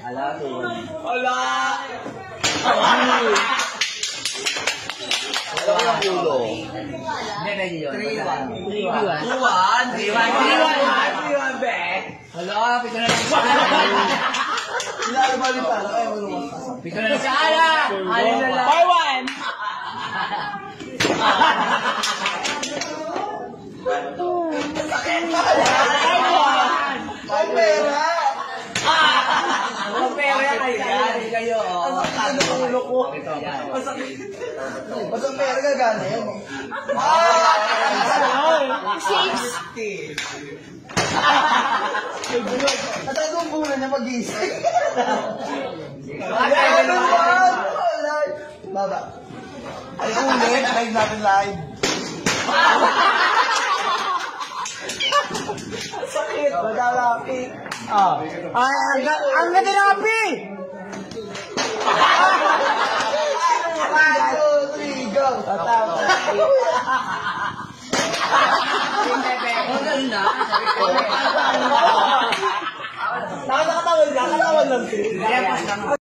Ala, 2-1. Wala! Wala ko yung ulo. Hindi, pwede yun. 3-1. 3-1, be. Hala, pito na lang. Hindi ba rin pala? Ay, wala ko. Pito na lang siya. Ala! Alin na lang. 5-1. Pera! Ang pera kayo. Ano ang ulo ko? Masakit. Masang pera ka gana yan. 60. Nataas ang bulan niya mag-isip. Baba. Ay, ulit. Live natin live. Sakit. Magalapit. Ay, ang ganda ng api! 1, 2, 3, go! Tatapos. Nakakatawan lang.